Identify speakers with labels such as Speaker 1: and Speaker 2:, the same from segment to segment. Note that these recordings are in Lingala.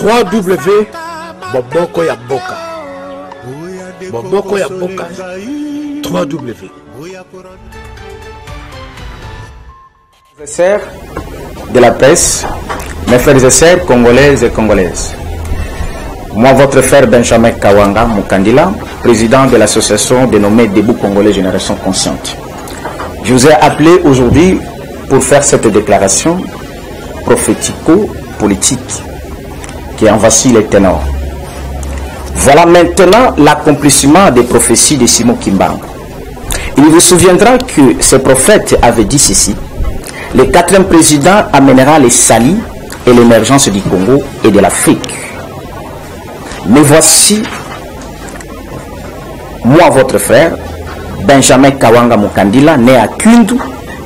Speaker 1: 3W Boboko ya Boka. Boboko ya Boka 3W.
Speaker 2: Mes sœurs de la presse, mes frères et sœurs congolaises et congolaises. Moi, votre frère Benjamin Kawanga Mukandila, président de l'association dénommée Debout Congolais Génération Consciente. Je vous ai appelé aujourd'hui pour faire cette déclaration prophético-politique qui en voici les ténors. Voilà maintenant l'accomplissement des prophéties de Simon Kimbangu. Il vous souviendra que ce prophète avait dit ceci: le 4e président amènera les salis et l'émergence du Congo et de l'Afrique. Mais voici, moi, votre frère, Benjamin Kawanga Mukandila, né à Kundu,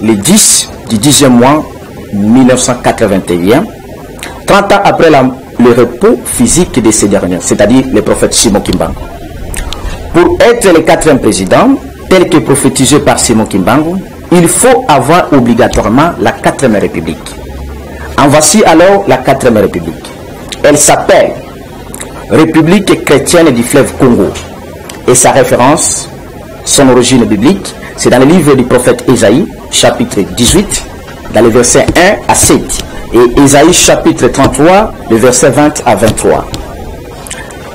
Speaker 2: le 10 du 10e mois 1981, 30 ans après le repos physique de ces derniers, c'est-à-dire le prophète Simon Kimbangu. Pour être le 4e président, tel que prophétisé par Simon Kimbangu, il faut avoir obligatoirement la 4e République. En voici alors la 4e République. Elle s'appelle République chrétienne du fleuve Congo. Et sa référence, son origine biblique, c'est dans le livre du prophète Ésaïe, chapitre 18, dans les versets 1 à 7. Et Ésaïe, chapitre 33, le verset 20 à 23.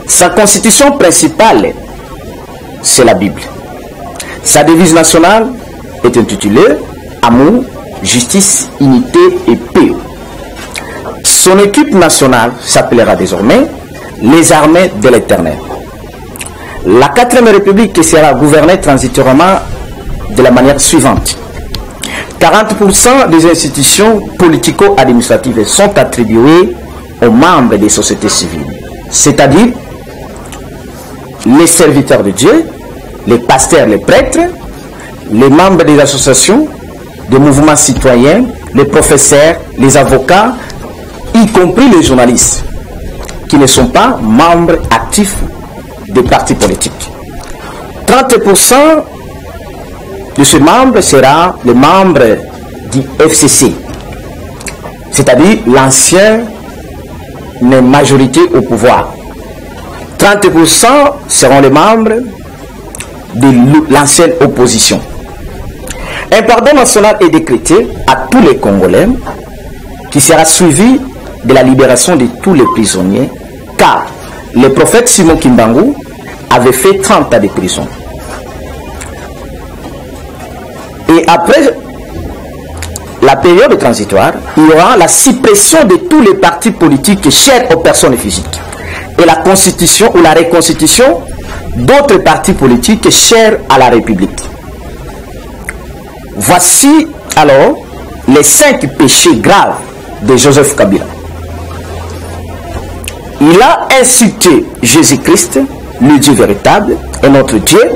Speaker 2: Sa constitution principale, c'est la Bible. Sa devise nationale est intitulée Amour, justice, unité et paix. Son équipe nationale s'appellera désormais les armées de l'Éternel. La 4e République sera gouvernée transitoirement de la manière suivante. 40% des institutions politico-administratives sont attribuées aux membres des sociétés civiles, c'est-à-dire les serviteurs de Dieu, les pasteurs, les prêtres, les membres des associations, des mouvements citoyens, les professeurs, les avocats, y compris les journalistes, qui ne sont pas membres actifs des partis politiques. 30% de ces membres sera le membre du FCC, c'est-à-dire l'ancienne majorité au pouvoir. 30% seront les membres de l'ancienne opposition. Un pardon national est décrété à tous les Congolais qui sera suivi de la libération de tous les prisonniers, car le prophète Simon Kimbangu avait fait 30 ans de prison. Et après la période transitoire, il y aura la suppression de tous les partis politiques chers aux personnes physiques et la constitution ou la reconstitution d'autres partis politiques chers à la République. Voici alors les 5 péchés graves de Joseph Kabila. Il a insulté Jésus-Christ, le Dieu véritable et notre Dieu.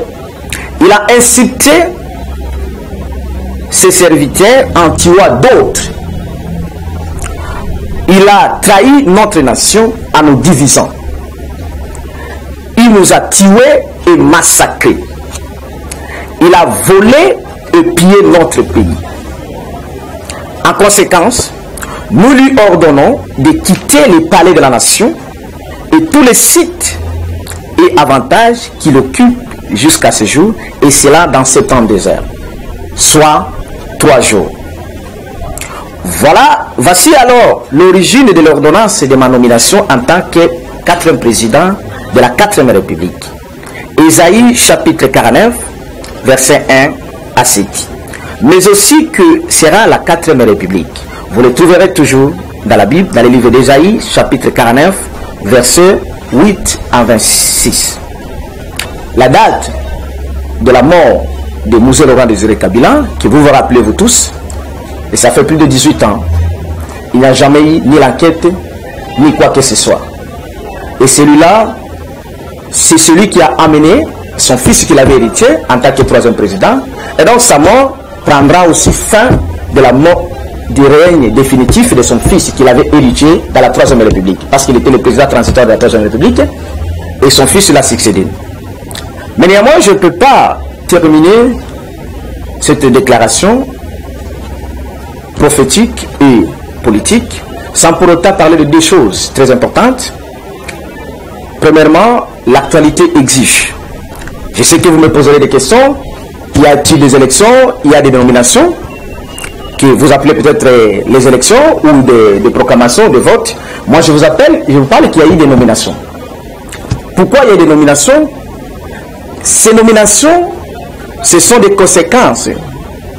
Speaker 2: Il a insulté ses serviteurs en tuant d'autres. Il a trahi notre nation en nous divisant. Il nous a tués et massacrés. Il a volé et pillé notre pays. En conséquence, nous lui ordonnons de quitter le palais de la nation et tous les sites et avantages qu'il occupe jusqu'à ce jour, et cela dans 7 ans désert, soit 3 jours. Voilà, voici alors l'origine de l'ordonnance de ma nomination en tant que 4e président de la 4e République. Ésaïe chapitre 49, verset 1 à 7. Mais aussi que sera la 4e République. Vous le trouverez toujours dans la Bible, dans le livre d'Ésaïe chapitre 49, verset 8 à 26. La date de la mort de Mouzé Laurent Désiré Kabila, que vous vous rappelez vous tous, et ça fait plus de 18 ans, il n'y a jamais eu ni l'enquête, ni quoi que ce soit. Et celui-là, c'est celui qui a amené son fils qu'il avait hérité en tant que 3e président. Et donc sa mort prendra aussi fin de la mort du règne définitif de son fils qu'il avait hérité dans la 3e République. Parce qu'il était le président transitoire de la 3e République et son fils l'a succédé. Mais néanmoins, je ne peux pas terminer cette déclaration prophétique et politique sans pour autant parler de deux choses très importantes. Premièrement, l'actualité exige. Je sais que vous me poserez des questions. Y a-t-il des élections? Il y a des nominations que vous appelez peut-être les élections ou des proclamations, des votes. Moi, je vous parle qu'il y a eu des nominations. Pourquoi il y a des nominations? Ces nominations, ce sont des conséquences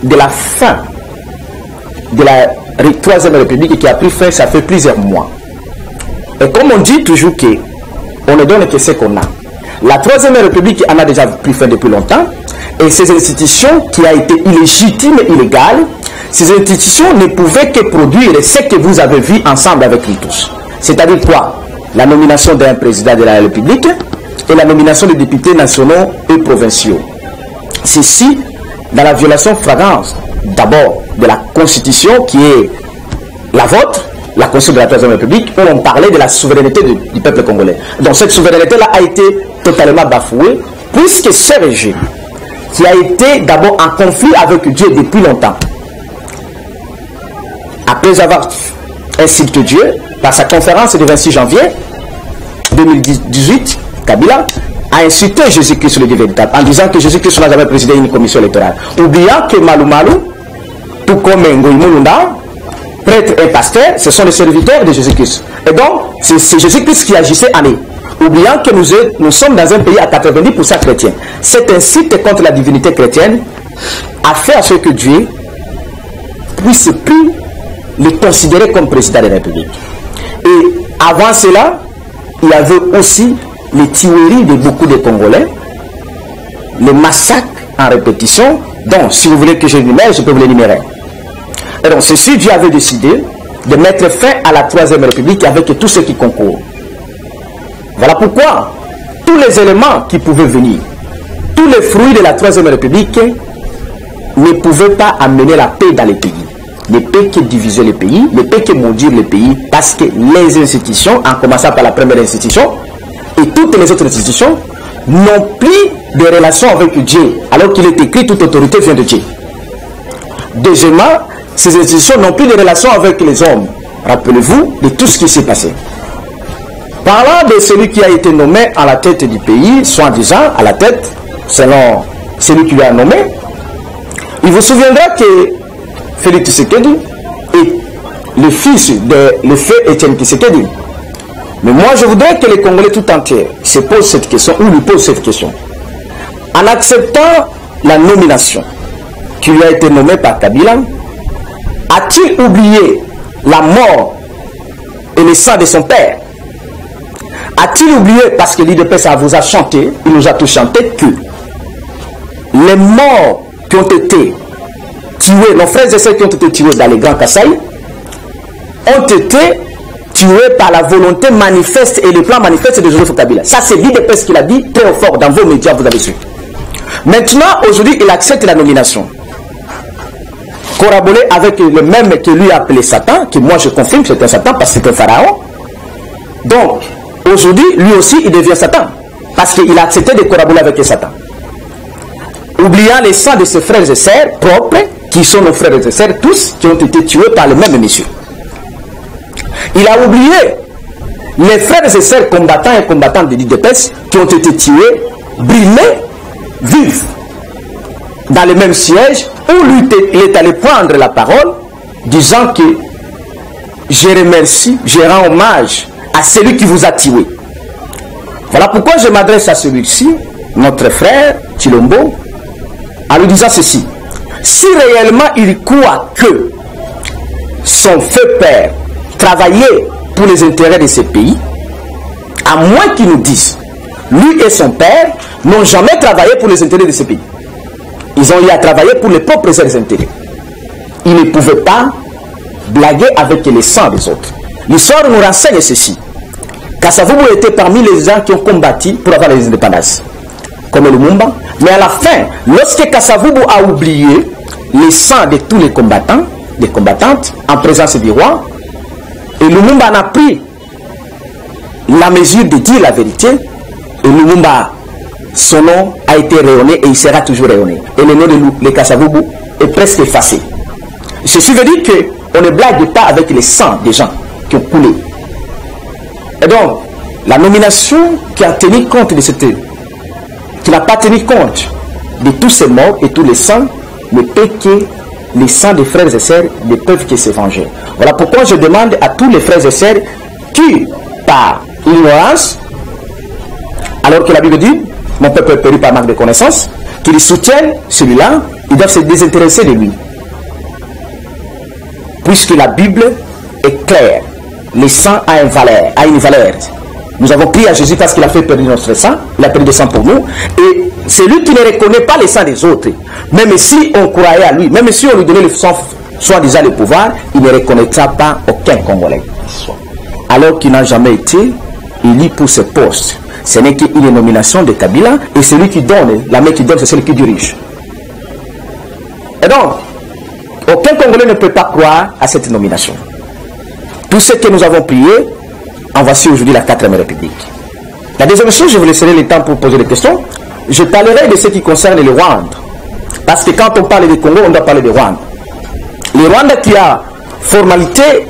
Speaker 2: de la fin de la Troisième République qui a pris fin, ça fait plusieurs mois. Et comme on dit toujours qu'on ne donne que ce qu'on a. La Troisième République en a déjà pris fin depuis longtemps. Et ces institutions qui ont été illégitimes et illégales, ces institutions ne pouvaient que produire ce que vous avez vu ensemble avec nous tous. C'est-à-dire quoi? La nomination d'un président de la République et la nomination des députés nationaux et provinciaux. Ceci dans la violation flagrante d'abord de la Constitution qui est la vôtre, la Constitution de la Troisième République, où on parlait de la souveraineté du peuple congolais. Donc cette souveraineté-là a été totalement bafouée, puisque ce régime, qui a été d'abord en conflit avec Dieu depuis longtemps, après avoir insulté Dieu, par sa conférence du 26 janvier 2018, Kabila a insulté Jésus-Christ le Dieu véritable, en disant que Jésus-Christ n'a jamais présidé une commission électorale, oubliant que Malou Malou, tout comme Ngoï Moulunda, prêtre et pasteur, ce sont les serviteurs de Jésus-Christ. Et donc, c'est Jésus-Christ qui agissait en eux. Oubliant que nous sommes dans un pays à 90% chrétien. Cet insulte contre la divinité chrétienne a fait à ce que Dieu puisse plus le considérer comme président de la République. Et avant cela, il y avait aussi les tueries de beaucoup de Congolais, les massacres en répétition. Donc, si vous voulez que je l'énumère, je peux vous l'énumérer. Et donc, ceci, Dieu avait décidé de mettre fin à la Troisième République avec tous ceux qui concourent. Voilà pourquoi tous les éléments qui pouvaient venir, tous les fruits de la Troisième République ne pouvaient pas amener la paix dans les pays. Les paix qui divisaient les pays, les paix qui maudire les pays, parce que les institutions, en commençant par la première institution, et toutes les autres institutions, n'ont plus de relation avec Dieu, alors qu'il est écrit toute autorité vient de Dieu. Deuxièmement, ces institutions n'ont plus de relation avec les hommes. Rappelez-vous de tout ce qui s'est passé. Parlant de celui qui a été nommé à la tête du pays, soi-disant à la tête, selon celui qui l'a nommé, il vous souviendra que Félix Tshisekedi est le fils de le feu Étienne Tshisekedi. Mais moi, je voudrais que les Congolais tout entiers se posent cette question, ou lui posent cette question. En acceptant la nomination qui lui a été nommée par Kabila, a-t-il oublié la mort et le sang de son père? A-t-il oublié, parce que l'IDPS vous a chanté, il nous a tous chanté, que les morts qui ont été tués, nos frères et sœurs qui ont été tués dans les Grands Kasaï, ont été tués par la volonté manifeste et le plan manifeste de Joseph Kabila. Ça, c'est l'IDPS qui l'a dit très fort dans vos médias, vous avez su. Maintenant, aujourd'hui, il accepte la nomination. Corroboré avec le même que lui a appelé Satan, que moi je confirme c'est un Satan parce que c'est un pharaon. Donc, aujourd'hui, lui aussi, il devient Satan. Parce qu'il a accepté de collaborer avec Satan. Oubliant les sangs de ses frères et sœurs propres, qui sont nos frères et sœurs, tous, qui ont été tués par le même monsieur. Il a oublié les frères et sœurs combattants et combattantes de l'IDPS qui ont été tués, brûlés, vifs, dans le même siège, où lui il est allé prendre la parole, disant que je remercie, je rends hommage à celui qui vous a tué. Voilà pourquoi je m'adresse à celui-ci, notre frère Chilombo, en lui disant ceci. Si réellement il croit que son feu père travaillait pour les intérêts de ce pays, à moins qu'il nous dise, lui et son père n'ont jamais travaillé pour les intérêts de ce pays. Ils ont eu à travailler pour les propres intérêts. Ils ne pouvaient pas blaguer avec les sangs des autres. L'histoire nous renseigne ceci. Kasavubu était parmi les gens qui ont combattu pour avoir les indépendances, comme Lumumba. Mais à la fin, lorsque Kasavubu a oublié les sangs de tous les combattants, des combattantes, en présence du roi, et Lumumba en a pris la mesure de dire la vérité, et Lumumba, son nom a été rayonné et il sera toujours rayonné. Et le nom de Kasavubu est presque effacé. Ceci veut dire qu'on ne blague pas avec les sangs des gens. qui ont coulé. Et donc, la nomination qui a tenu compte de cette... qui n'a pas tenu compte de tous ces morts et tous les sangs, ne peut que les sangs des frères et sœurs ne peuvent que se venger. Voilà pourquoi je demande à tous les frères et sœurs qui, par ignorance, alors que la Bible dit, mon peuple est péri par manque de connaissance, qu'ils soutiennent celui-là, ils doivent se désintéresser de lui. Puisque la Bible est claire, le sang a une valeur. Nous avons prié à Jésus parce qu'il a fait perdre notre sang, il a perdu le sang pour nous, et celui qui ne reconnaît pas le sang des autres, même si on croyait à lui, même si on lui donnait le sang, soi-disant le pouvoir, il ne reconnaîtra pas aucun Congolais. Alors qu'il n'a jamais été élu pour ce poste. Ce n'est qu'une nomination de Kabila, et celui qui donne, la main qui donne, c'est celui qui dirige. Et donc, aucun Congolais ne peut pas croire à cette nomination. Tout ce que nous avons prié, en voici aujourd'hui la 4e République. La deuxième chose, je vous laisserai le temps pour poser des questions. Je parlerai de ce qui concerne le Rwanda. Parce que quand on parle du Congo, on doit parler du Rwanda. Le Rwanda qui a formalité,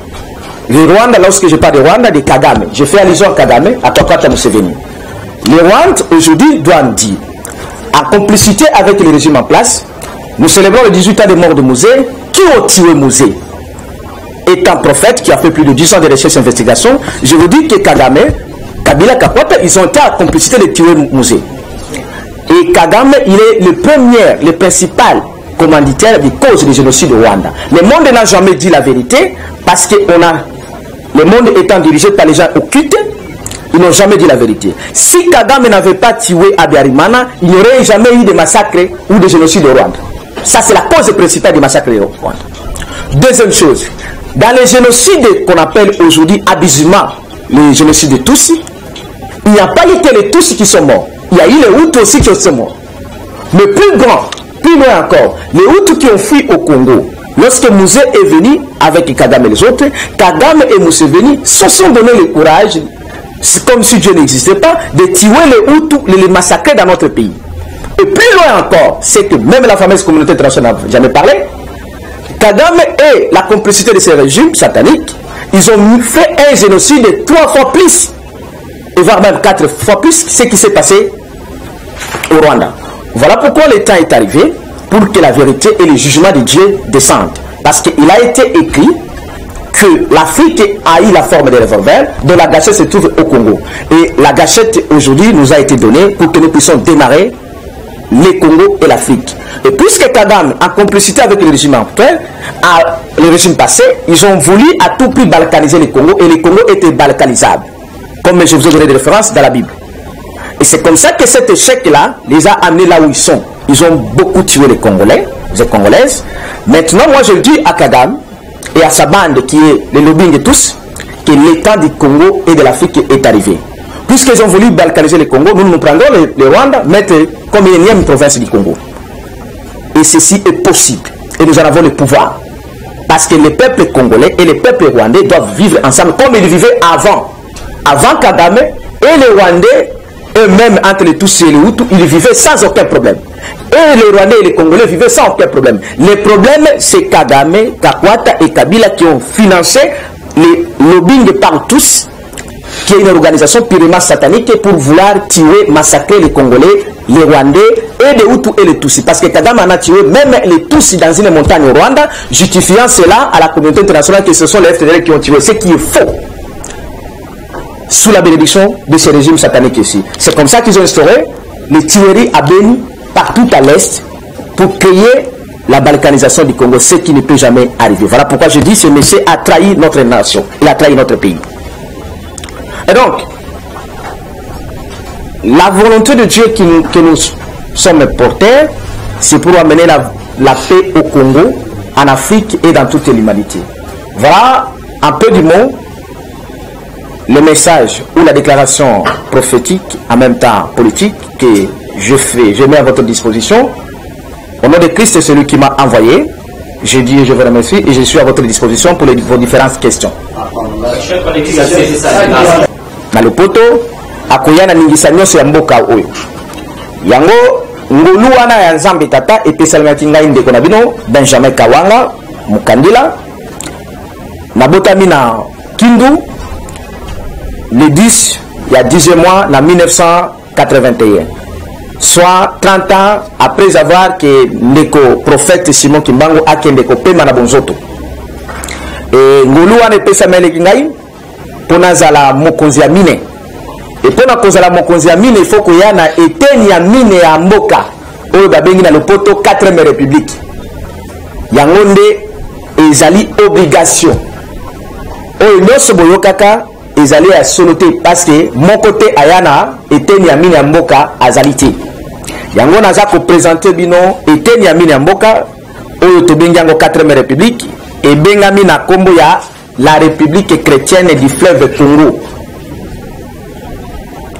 Speaker 2: le Rwanda, lorsque je parle de Rwanda, de Kagame. Je fais allusion à Kagame, à Kakwata Museveni. Le Rwanda, aujourd'hui, doit dire, en complicité avec le régime en place, nous célébrons le 18 ans de mort de Musée. Qui a tué Musée? Étant prophète qui a fait plus de 10 ans de recherche et d'investigation, je vous dis que Kagame, Kabila, Kakwata, ils ont été en complicité de tuer Musée. Et Kagame, il est le premier, le principal commanditaire des causes du génocide au Rwanda. Le monde n'a jamais dit la vérité parce que le monde étant dirigé par les gens occultes, ils n'ont jamais dit la vérité. Si Kagame n'avait pas tué Abiyarimana, il n'y aurait jamais eu de massacre ou de génocide au Rwanda. Ça, c'est la cause principale du massacre au Rwanda. Deuxième chose, dans les génocides qu'on appelle aujourd'hui abusivement les génocides de Tutsis, il n'y a pas eu que les Tutsis qui sont morts. Il y a eu les Hutus aussi qui sont morts. Mais plus grand, plus loin encore, les Hutus qui ont fui au Congo. Lorsque Musée est venu avec Kagame et les autres, Kagame et Museveni se sont donné le courage, comme si Dieu n'existait pas, de tuer les Hutus, les massacrer dans notre pays. Et plus loin encore, c'est que même la fameuse communauté internationale n'a jamais parlé. Kagame et la complicité de ces régimes sataniques, ils ont fait un génocide 3 fois plus, et voire même 4 fois plus, ce qui s'est passé au Rwanda. Voilà pourquoi le temps est arrivé pour que la vérité et le jugement de Dieu descendent. Parce qu'il a été écrit que l'Afrique a eu la forme de revolver, dont la gâchette se trouve au Congo. Et la gâchette aujourd'hui nous a été donnée pour que nous puissions démarrer le Congo et l'Afrique. Et puisque Kagame, en complicité avec le régime actuel, le régime passé, ils ont voulu à tout prix balkaniser le Congo, et le Congo était balkanisable, comme je vous ai donné des références dans la Bible. Et c'est comme ça que cet échec-là les a amenés là où ils sont. Ils ont beaucoup tué les Congolais, les Congolaises. Maintenant, moi je le dis à Kagame et à sa bande qui est les lobbying et tous, que l'état du Congo et de l'Afrique est arrivé. Puisqu'ils ont voulu balkaniser le Congo, nous prendrons le Rwanda, mettre comme une énième province du Congo. Et ceci est possible. Et nous en avons le pouvoir. Parce que les peuples congolais et les peuples rwandais doivent vivre ensemble comme ils vivaient avant. Avant Kagame et les Rwandais, eux-mêmes entre les Tutsis et les Hutus, ils vivaient sans aucun problème. Et les Rwandais et les Congolais vivaient sans aucun problème. Le problème, c'est Kagame, Kakwata et Kabila qui ont financé les lobbying par tous, qui est une organisation purement satanique pour vouloir tuer, massacrer les Congolais, les Rwandais et les Hutus et les Tutsis. Parce que Kagame en a tué même les Tutsis dans une montagne au Rwanda, justifiant cela à la communauté internationale que ce sont les FDL qui ont tué, ce qui est faux. Sous la bénédiction de ce régime satanique ici. C'est comme ça qu'ils ont instauré les tueries à Beni partout à l'Est pour créer la balkanisation du Congo, ce qui ne peut jamais arriver. Voilà pourquoi je dis que ce monsieur a trahi notre nation, il a trahi notre pays. Et donc, la volonté de Dieu que nous sommes porteurs, c'est pour amener la paix au Congo, en Afrique et dans toute l'humanité. Voilà un peu du mot, le message ou la déclaration prophétique, en même temps politique, que je mets à votre disposition. Au nom de Christ, c'est celui qui m'a envoyé. Je dis et je vous remercie et je suis à votre disposition pour vos différentes questions. Na lopoto akoyana ningisa nyonso ya mboka oyo yango ngolu wana ya Nzambe tata epesalamaki ngai ndeko na bino Benjamin Kawanga Mukandila nabotami na Kindu le 10 il y a 10 mois en 1981, soit 30 ans après avoir que le prophète Simon Kimbangu a kendeko pema na bonzoto. Et ngolu wana pesa mele kingai pona zala mokonzi ya mine. Et pona kozala mokonzi ya mine il faut que yana eteni ya mine ya mboka oyo babengi na lopoto 4e république. Yango nde ezali obligation. Oyo nyonso boyokaka ezali ya solo te parce que mon côté ayana eteni ya mine ya mboka azali te. Yango naza ko présenter bino eteni ya mine ya mboka oyo tobengi yango 4e république et bengami na kombo ya la république chrétienne du fleuve Congo.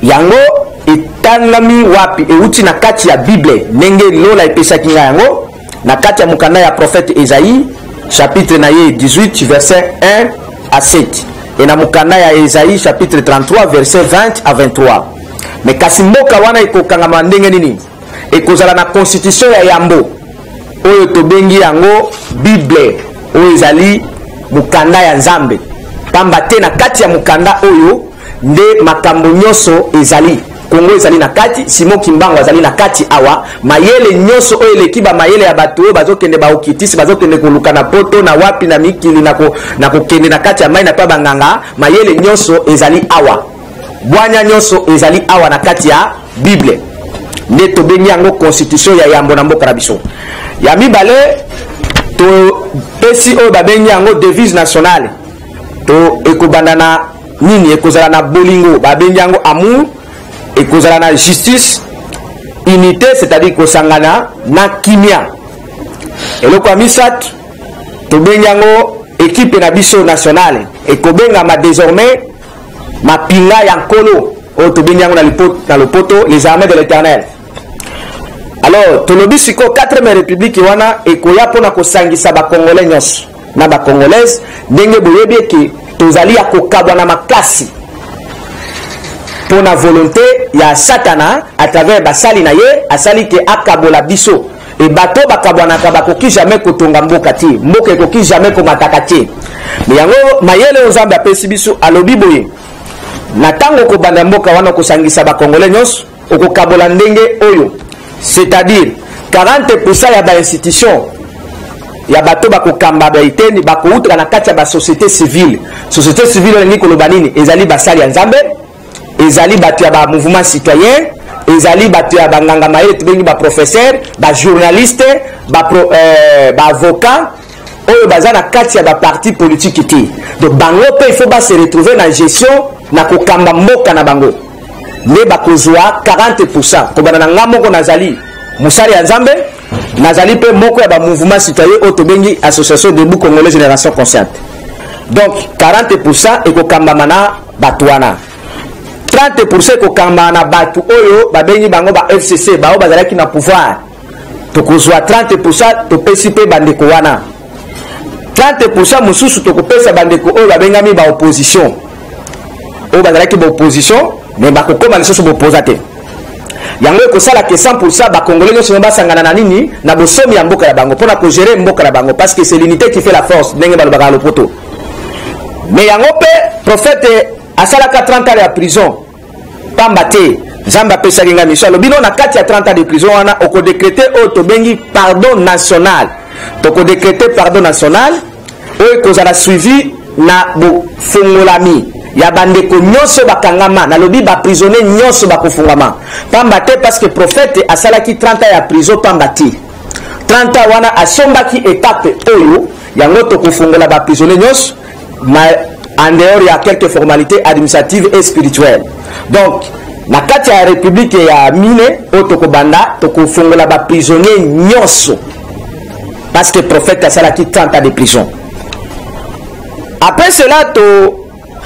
Speaker 2: Yango etangami wapi euti na kati ya Bible ndenge lola epesaki nga yango na kati ya mukanda ya prophète Esaïe chapitre na ye 18 verset 1 à 7 et na mukanda ya Esaïe chapitre 33 verset 20 à 23. Mais kasi mboka wana ekokangama ndenge nini ekozala na constitution ya yambo oyo tobengi yango Bible oyo ezali mukanda ya Nzambe pamba te na kati ya mukanda oyo nde makambo nyonso ezali. Kongo ezali na kati, Simon Kimbangu azali na kati awa, mayele nyonso oyo eleki ba mayele ya bato oyo bazokende ba okitisi bazokende koluka na poto na wapi na mikili na kokende na kati ya mai na pa banganga, mayele nyonso ezali awa. Bwanya nyonso ezali awa na kati ya Bible. Nde tobengi yango constitution ya yambo na mboka na biso. Ya mibale to pesi oyo babengi yango devise nationale. To ekobanda na nini ekozala na bolingo babengi yango amour, ekozala na justice, unité, c'est-à-dire kosangana na kimia. Eloko ya misatu tobengi yango équipe na biso nationale ekobengama désormais mapinga ya nkolo oyo tobengi yango na lopoto les armées de l'Éternel. Alors tolobi siko 4e république wana ekoya pona kosangisa ba congolais nyonso na ba congolaise ndenge boyebi ke tozali ya kokabwa na makasi pour la volonté ya Satana à travers basali na ye asali ke akabola biso et bato bakabwanaka bakoki jamais kotonga mboka ti mboka ekoki jamais komataka ti. Mais yango mayele Nzambe apesi biso alobi boye na tango kobanda mboka wana kosangisa ba congolais nyonso okokabola ndenge oyo, c'est-à-dire 40% ya ba institution ya bato bakokamba ba iteni bakoutra na kati ya ba société civile. Société civile ngi koloba nini ezali basali ya Nzambe, ezali bato ya ba mouvement citoyen, ezali bato ya banganga mayele tubengi ba professeur, ba journaliste, ba avocat oyo baza na kati ya ba parti politique ti. Donc bango pe il faut ba se retrouver na gestion na kokamba mboka na bango. Ne bakozwa 40% ko bana nga moko nazali musali ya Nzambe, nazali pe moko ya ba mouvement citoyen oyo tobengi association debout congolais génération consciente. Donc 40% ekokamba mana batwana. 30% kokamba na batu oyo babengi bango ba FCC bao bazalaki na pouvoir. Tokozwa 30% topesi pe bandeko wana. 30% mususu tokopesa bandeko oyo babengami ba opposition. Oyo bazalaki ba opposition mais bakokoma lisusu bopoza te. Yango ekosala ke 100% ba congolais nyonso basangana na nini na bosomi ya mboka ya bango pona ko gérer mboka ya bango parce que c'est l'unité qui fait la force ndenge balobaka lopoto. Mais yango pe prophète asalaka 30 ans ya prison pamba te Nzambe apesaki nga mission alobi na kati ya 30 ans de prison wana okodécréter oyo tobengi pardon national. Tokodécréter pardon national oyo ekozala suivi na bofungolami ya bandeko nyonso bakangama nalobi ba prisonnier nyonso bakofungama pamba te parce que prophète asalaki 30 ans ya prison pamba te 30 ans wana asombaki étape oyo yango tokofungola ba prisonnier nyonso en dehors il y a quelques formalités administratives et spirituelles. Donc na kati ya république ya mine otokobanda tokofungola ba prisonnier nyonso parce que prophète asalaki 30 ans de prison. Après cela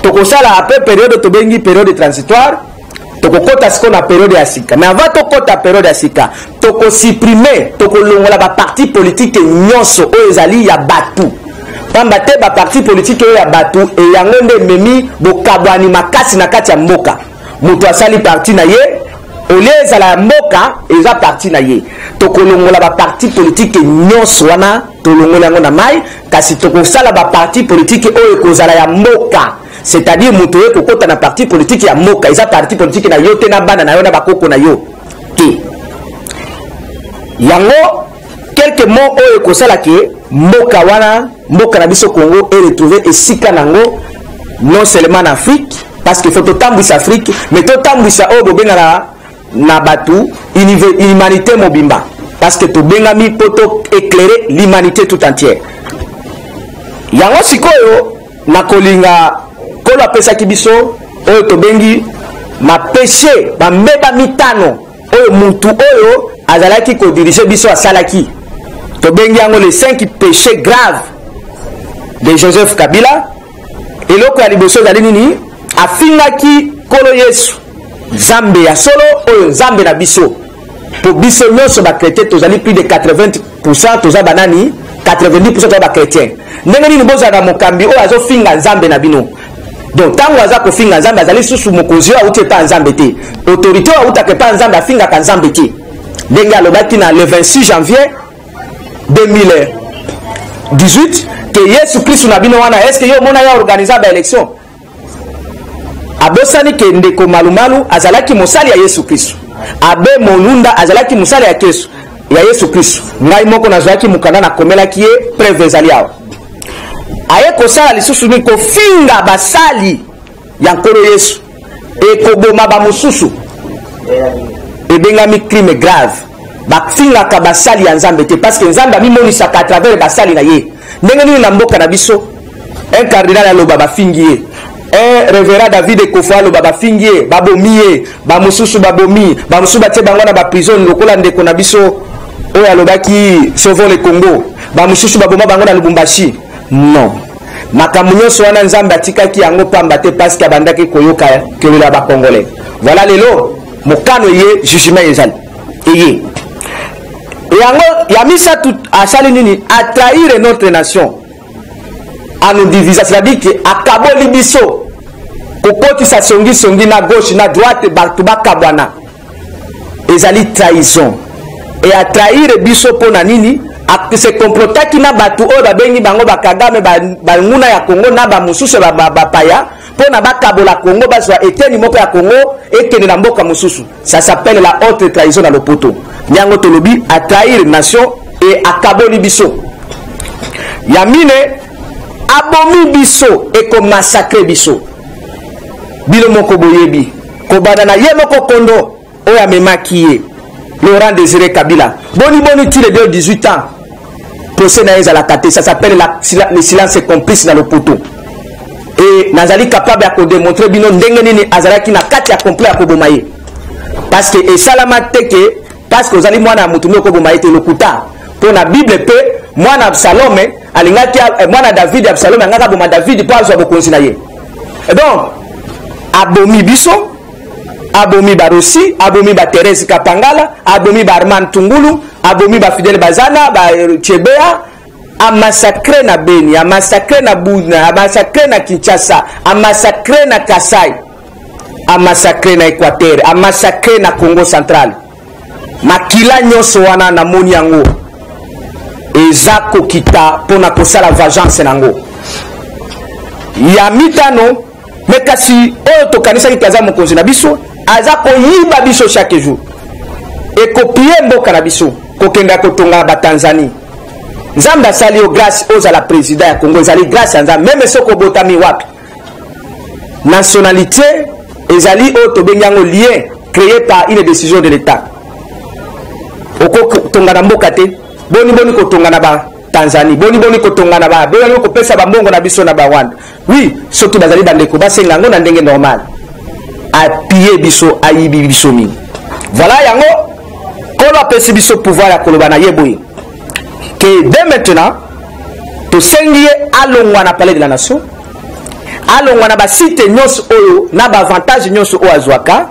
Speaker 2: tokosala après période tobengi période transitoire tokokota ce qu'on a période ya sika. Mais avant tokota période ya sika tokosupprimer tokolongola ba parti politique nyonso oyo ezali ya batu pamba te ba parti politique oyo ya batu e yango nde memi bokabwani makasi na kati ya mboka. Mutu asali parti na ye olie ezala ya mboka eza parti na ye tokolongola ba parti politique nyonso wana tolongola ngo na mai kasi tokosala ba parti politique oyo kozala ya mboka, c'est-à-dire muto ye kokota na parti politique ya mboka, eza parti politique na yo te na bana na yo na bakoko na yo te. Yango quelques mots oyo kosala ke mboka wana, mboka na biso Congo est retrouvé esika nango non seulement en Afrique, parce qu'il faut totambwisa Afrique, mais totambwisa oyo bobenga na batu humanité mobimba, parce que tobengami poto éclairer l'humanité tout entière. Yango sikoyo na kolinga kolo apesaki biso oyo tobengi ma péché ba mbeba mitano oyo mutu oyo azalaki ko diriger biso asalaki. Tobengi yango les 5 péchés graves de Joseph Kabila. Eloko ya liboso zali nini? Afingaki kolo Yesu Nzambe ya solo oyo Nzambe na biso. Po biso nyonso ba chrétien tozali plus de 80% toza banani 90% toza ba chrétien. Ndenge nini boza na mokambi oyo azo finga Nzambe na bino. Donc tango aza ko finga Nzambe azali susu mokonzi oyo auti pa Nzambe te. Autorité oyo auta ke pa Nzambe afinga ka Nzambe te. Ndenge alobaki na le 26 janvier 2018 que Yesu Christ na bino wana, est-ce que yo mona ya organiser ba élection? Abosani ke ndeko malumalu azalaki mosali ya Yesu Christ. Abe monunda azalaki mosali ya Yesu Christ. Ngai moko nazwaki mukanda na komela kiye preuve ezali awo. Aye kosala lisusu ni kofinga basali ya nkolo Yesu. E koboma ba mususu. Ebengami crime grave. Bafinga ka basali ya Nzambe te, parce que Nzambe amonisa à travers basali na ye. Ndenge nini na mboka na biso un cardinal aloba bafingi, un révérend David Ekofo aloba bafingi, babomi, bamususu babomi, bamususu batie bango na ba prison lokola ndeko na biso oyo alobaki sauvons le Congo, bamususu baboma bango na Lubumbashi. Non, makambo nyonso wana Nzambe atikaki yango pamba te, parce que abandaki koyoka kelela ba Congolais. Voilà lelo mokano ye jugement ezali eye. Et yango yamisa tout asali nini a trahir notre nation, à nous diviser, c'est-à-dire que akaboli biso kokoti sa songi na gauche na droite batu bakabwana ezali trahison. Et a trahir biso pona nini a se complotaki na batu oyo babengi bango bakagame banguna ya Congo na ba mususu bapaya pona bakabola Congo bazwa eteni moko ya Congo ekende na mboka mususu. Ça s'appelle la haute trahison dans le poto. Nyango tolobi a trahir nation et akaboli biso. Yamine abomi biso et ko massacre biso. Bilo moko boyebi ko badana ye moko kondo oya memaki ye Laurent Désiré Kabila. Boni tire de 18 ans. Procès na la kate, ça s'appelle le silence complice dans le poteau. Et nazali capable de démontrer bino ndenge nini azalaki na kati ya complet ya kobomaye. Parce que et salama teke parce que ozali mwana mutumio kobomaye te lokuta. Pour la Bible pe mwana Absalom alingaki mwana David Absalom ngaka boma David pour azwa bokonzi na ye. Et donc abomi biso, abomi Barosi, abomi ba Thérèse Kapangala, abomi ba Armand Tungulu, abomi ba Fidèle Bazana, ba Chebea, a massacré na Beni, a massacré na Buna, a massacré na Kinshasa, a massacré na Kasai, a massacré na Équateur, a massacré na Congo central. Makila nyonso wana na moni yango. Eza kokita pona kosala vengeance nango. Ya mitano mekasi oyo tokanisa kikaza mokonzi na biso aza koyiba biso chaque jour. E kopie mboka na biso kokenda kotonga ba Tanzanie. Nzambe asali yo grâce aux la président ya Congo, ezali grâce à Nzambe même soko botami wapi. Nationalité ezali o tobengango lien créé par une décision de l'État. Oko tonga na mboka te, boni ko tonga na ba Tanzanie, boni ko tonga na ba, boni ko pesa ba mbongo na biso na ba Rwanda. Oui, soki bazali bandeko basenga ngo na ndenge normal. A piller biso, ayibi biso mi. Voilà yango kolo apesi biso pouvoir ya koloba na yeboyi. Que dès maintenant, to sengiye alongwa na palais de la nation, alongwa na ba site nyonso oyo na ba avantage nyonso o azwaka,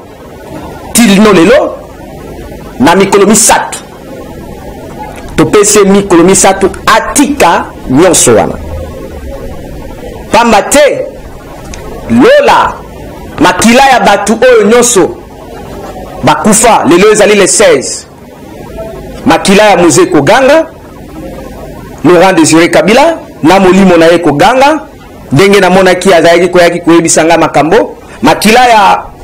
Speaker 2: tilino lelo na mikolo misatu. To pese mikolo misatu atika nyonso wana. Pamba te lola makila ya batu oyo nyonso bakufa lelo ezali le 16. Makila ya Muzeko Ganga, Laurent Désiré Kabila na molimo na ye ko ganga ndenge na monaki azalaki koyaki koyebisanga makambo makila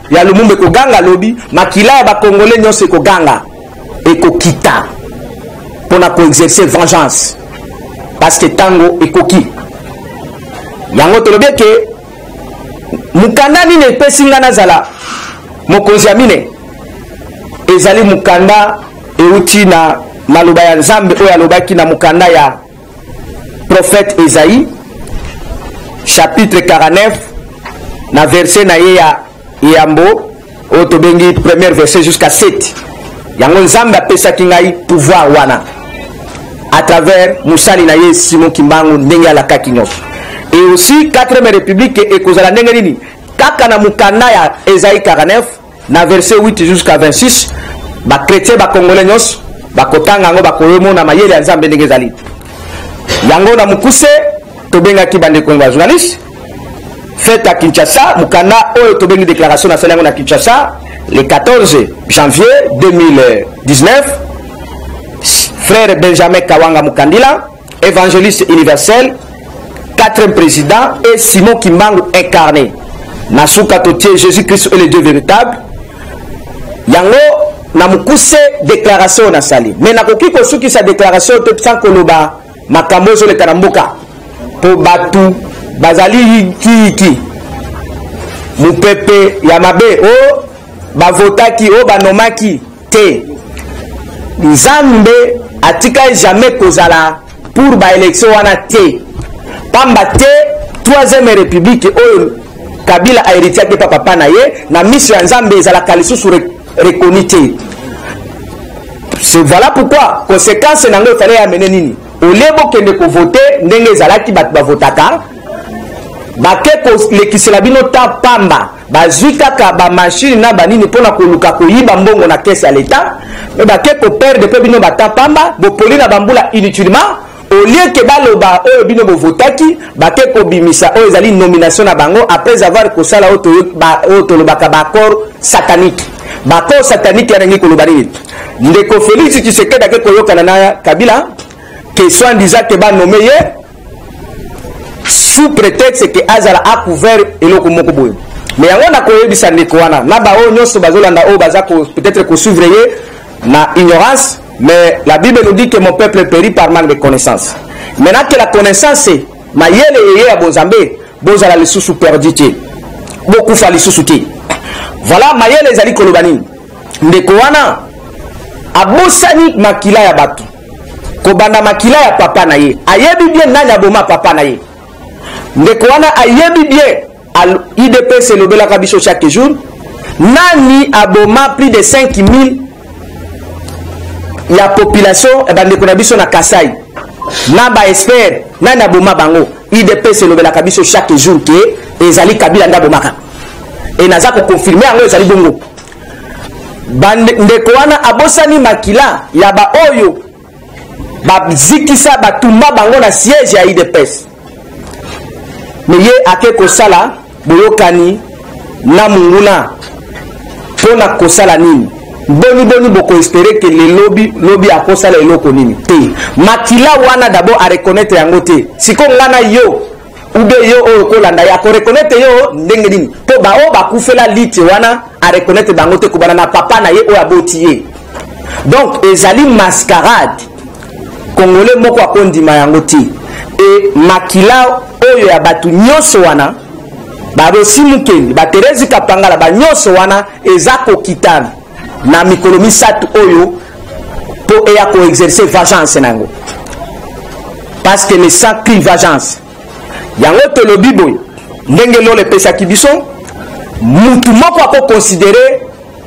Speaker 2: ya Lumumba ko ganga lobi makila ya ba Congolais nyonso ko ganga ekokita pona ko exercer vengeance parce que tango ekoki yango tolobi ke mukanda nini epesinga nazala mokonzi ya mine ezali mukanda euti na maloba ya Nzambe oyo alobaki na mukanda ya prophète Esaïe chapitre 49 na verset na ye ya yambo oyo tobengi premier verset jusqu'à 7 yango Nzambe apesaki ngai pouvoir wana à travers musali na ye Simon Kimbangu ndenge alakaki nyonso. Et aussi 4e république ekozala ndenge nini kaka na mukanda ya Esaïe 49 na verset 8 jusqu'à 26 ba chrétien ba congolais nyonso bakotanga yango bakoyemona mayele ya Nzambe ndenge ezali yango na mukuse tobengaki bandeko ba journaliste fête à Kinshasa mukanda oyo tobengi déclaration nationale na Kinshasa le 14 janvier 2019 frère Benjamin Kawanga Mukandila évangéliste universel 4e président et Simon Kimbangu incarné Nasuka Totier Jésus-Christ est le Dieu véritable yango na mukuse déclaration na sali mais nakoki kosuki sa déclaration te sans koloba makambo zo le kanamboka po batu bazali ki mupepe ya mabe o bavotaki o banomaki te Nzambe atika jamais kozala pour ba élection wana te pamba te 3e république oyo Kabila a hérité de papa na ye na mission ya Nzambe ezala kalisusu reconnu te. C'est voilà pourquoi conséquence na ngo fallait amener nini olebo kende ko voter ndenge ezalaki bat ba votaka bake ko lekisela bino ta pamba bazwi kaka ba machine na banini pona ko luka ko yiba mbongo na caisse ya l'état mais bake ko perdre pe bino bata pamba bo polina bambula inutilement au lieu que baloba oyo bino bo votaki bake ko bimisa oyo ezali nomination na bango après avoir ko sala auto lobaka ba accord satanique bako satanique ya ngi ko lobari ndeko Félix Tshisekedi ake koyokana na Kabila que soit disant que ba nommé sous prétexte que azala a couvert eloko moko boyo mais yango na koyebisa ndeko wana na ba o nyonso bazolanda o baza ko peut-être ko suivre na ignorance mais la Bible nous dit que mon peuple périt par manque de connaissance maintenant que la connaissance mayele yeye ya bozambe bozala le sous perdité beaucoup fa le sous ti voilà mayele ezali kolobani ndeko wana abosani makila ya batu kobanda makila ya papa na ye ayebi bien nani aboma papa na ye ndeko wana ayebi bien al IDPS elobelaka biso chaque jour nani aboma plus de 5000 ya population bandeko na biso na Kasai na ba expert nani aboma bango IDPS elobelaka biso chaque jour ke ezali Kabila ndabomaka et naza ko confirmer yango ezali bongo ndeko wana abosani makila ya ba oyo bazikisa batumba bango na siège ya IDPS mais ye ake kosala boyokani na munguna pona kosala nini boni boko espérer que le lobby akosala eloko nini te makila wana d'abord a reconnaître yango te siko ngana yo ube yo oyo kolanda ya ko reconnaître yo ndenge nini po ba o bakufela lite wana a reconnaître bango te kubana na papa na ye oyo aboti ye donc ezali mascarade congolais moko akondima yango te et makila oyo ya batu nyonso wana barosi mukendi baterezi kapangala banyonso wana eza kokitana na mikolo misatu oyo po eya ko exercer vengeance nango parce que le sang crie vengeance yango tolobi boy ndenge lole pesaki biso mutu moko ako considérer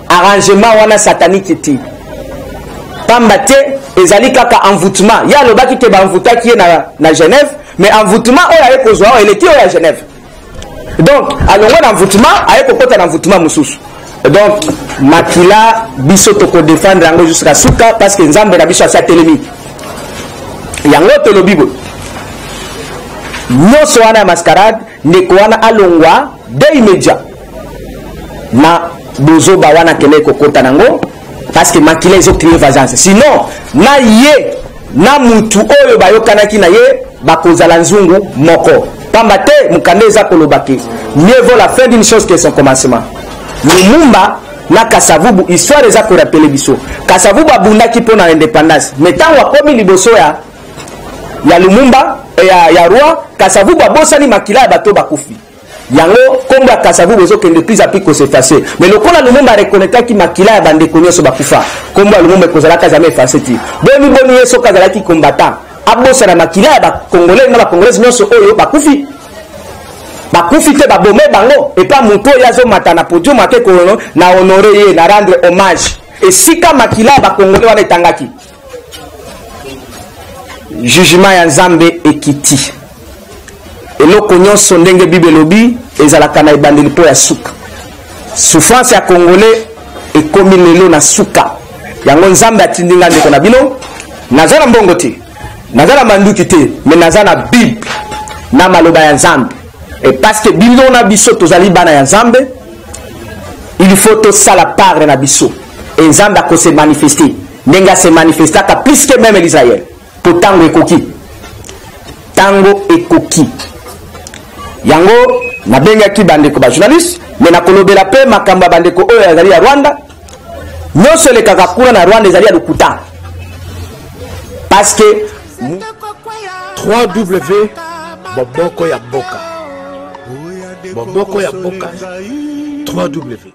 Speaker 2: arrangement wana satanique ti pamba te ezali kaka envoûtement ya lobaki ke ba envoûtaki na Genève mais envoûtement oyo aye kozwa oyo eleki oyo ya Genève donc alongo na envoûtement aye kokota na envoûtement mususu donc makila biso toko défendre yango jusqu'à suka parce que Nzambe na biso asa telemi yango tolobi boy nyonso wana ya mascarade ndeko wana alongwa de immédiat na bozoba wana kele kokota nango parce que makila ezo crier vengeance sinon na ye na mutu oyo bayokanaki na ye bakozala nzungu moko pamba te mukande eza kolobaki mieux vaut la fin d'une chose que son commencement. Lumumba na Kasavubu histoire eza ko rappele biso Kasavubu abundaki pona indépendance mais tango akomi liboso ya Lumumba ya roi Kasavubu abosani makila ya bato bakufi yango kombo ya Kasavubu ezokende plus à plus ko s'effacer mais lokola Lumumba reconnaîtaki makila ya bandeko nyonso bakufa kombo ya Lumumba ekozalaka jamais effacé ti boni yeso kazalaki combattant abosana makila ya bakongolais na bakongolais nyonso oyo bakufi te babome bango et pas muto yazo matana podium ate kolono na honorer ye na rendre hommage et sika makila bakongolais wana etangaki jugement ya Nzambe ekiti eloko nyonso ndenge Bible lobi ezalaka na ebandeli po ya suka souffrance ya congolais ekomi lelo na suka yango Nzambe atindinga ndeko na bino nazana mbongo te nazana manduki te mais nazana Bible na maloba ya Nzambe. Et parce que bino na biso tozali bana ya Nzambe, il faut to sala part na biso. Et Nzambe ko se manifester. Ndenga se manifester ka plus que même l'Israël. Pour tango ekoki. Tango ekoki. Yango na benga ki bandeko ba journaliste, mais na kolobela pe makamba bandeko oyo azali ya Rwanda. Nyonso le kakakura na Rwanda ezali ya Lukuta. Parce que
Speaker 1: 3W Boboko ya Boka. Boboko ya Boka 3W